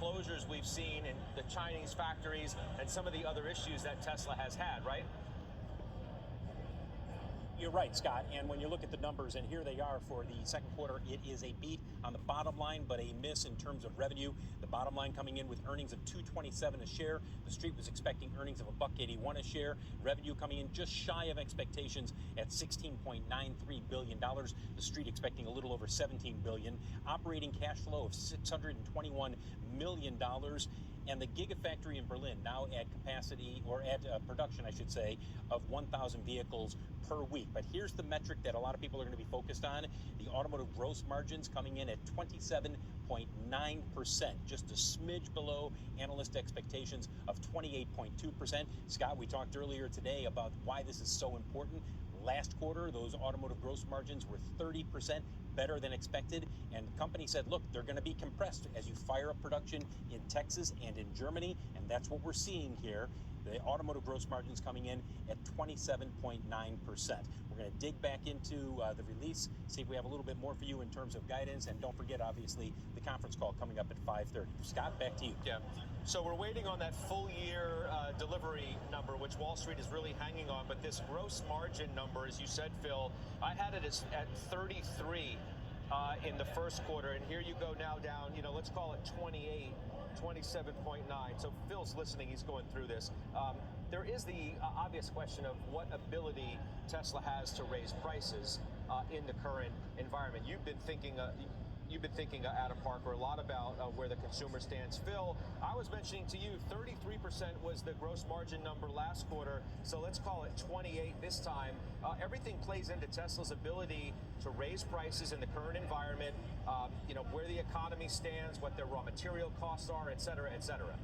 closures we've seen in the Chinese factories and some of the other issues that Tesla has had, right? You're right, Scott. And when you look at the numbers, and here they are for the second quarter, it is a beat on the bottom line, but a miss in terms of revenue. The bottom line coming in with earnings of $2.27 a share. The street was expecting earnings of $1.81 a share. Revenue coming in just shy of expectations at $16.93 billion. The street expecting a little over $17 billion. Operating cash flow of $621 million. And the Gigafactory in Berlin now at capacity, or at production, I should say, of 1,000 vehicles per week. But here's the metric that a lot of people are going to be focused on. The automotive gross margins coming in at 27.9%, just a smidge below analyst expectations of 28.2%. Scott, we talked earlier today about why this is so important. Last quarter, those automotive gross margins were 30% better than expected, and the company said, look, they're going to be compressed as you fire up production in Texas and in Germany, and that's what we're seeing here. The automotive gross margins coming in at 27.9%. We're going to dig back into the release, see if we have a little bit more for you in terms of guidance, and don't forget, obviously, the conference call coming up at 5:30. Scott, back to you. Yeah. So we're waiting on that full year delivery number, which Wall Street is really hanging on. But this gross margin number, as you said, Phil, I had it at 33 in the first quarter. And here you go now down, let's call it 28, 27.9. So Phil's listening. He's going through this. There is the obvious question of what ability Tesla has to raise prices in the current environment. You've been thinking, Adam Parker, a lot about where the consumer stands. Phil, I was mentioning to you 33% was the gross margin number last quarter, so let's call it 28 this time. Everything plays into Tesla's ability to raise prices in the current environment, where the economy stands, what their raw material costs are, et cetera, et cetera.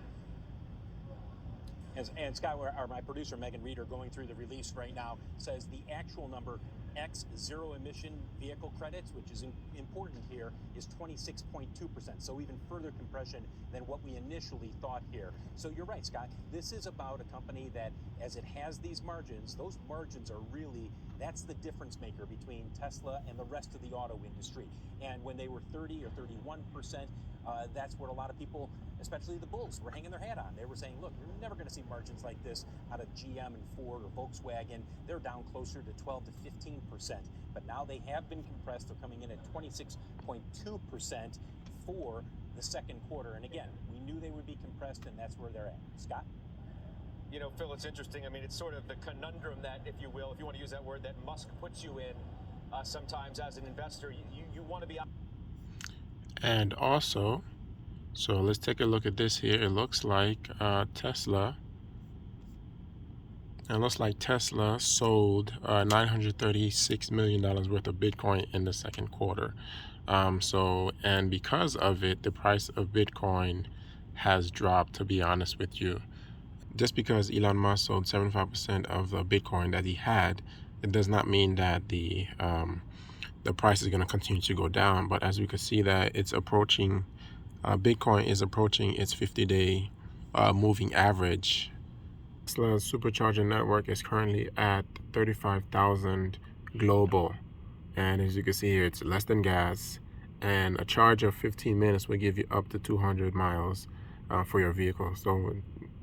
And Scott, my producer, Megan Reeder, going through the release right now, says the actual number X zero emission vehicle credits, which is important here, is 26.2%. So even further compression than what we initially thought here. So you're right, Scott. This is about a company that, as it has these margins, those margins are really, that's the difference maker between Tesla and the rest of the auto industry. And when they were 30 or 31%, that's what a lot of people, especially the bulls, were hanging their hat on. They were saying, look, you're never going to see margins like this out of GM and Ford or Volkswagen. They're down closer to 12 to 15%. But now they have been compressed. They're coming in at 26.2% for the second quarter. And again, we knew they would be compressed, and that's where they're at. Scott? Phil, it's interesting. I mean, it's sort of the conundrum that, if you will, if you want to use that word, that Musk puts you in sometimes as an investor. You want to be... And also, so let's take a look at this here. It looks like Tesla sold $936 million worth of Bitcoin in the second quarter. And because of it, the price of Bitcoin has dropped, to be honest with you. Just because Elon Musk sold 75% of the Bitcoin that he had, it does not mean that the price is going to continue to go down. But as we can see that it's approaching, Bitcoin is approaching its 50-day moving average. Tesla's supercharger network is currently at 35,000 global. And as you can see here, it's less than gas. And a charge of 15 minutes will give you up to 200 miles for your vehicle. So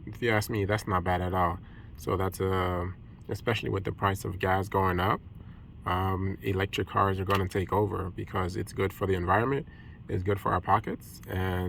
if you ask me, that's not bad at all. So that's especially with the price of gas going up. Electric cars are going to take over because it's good for the environment, it's good for our pockets, and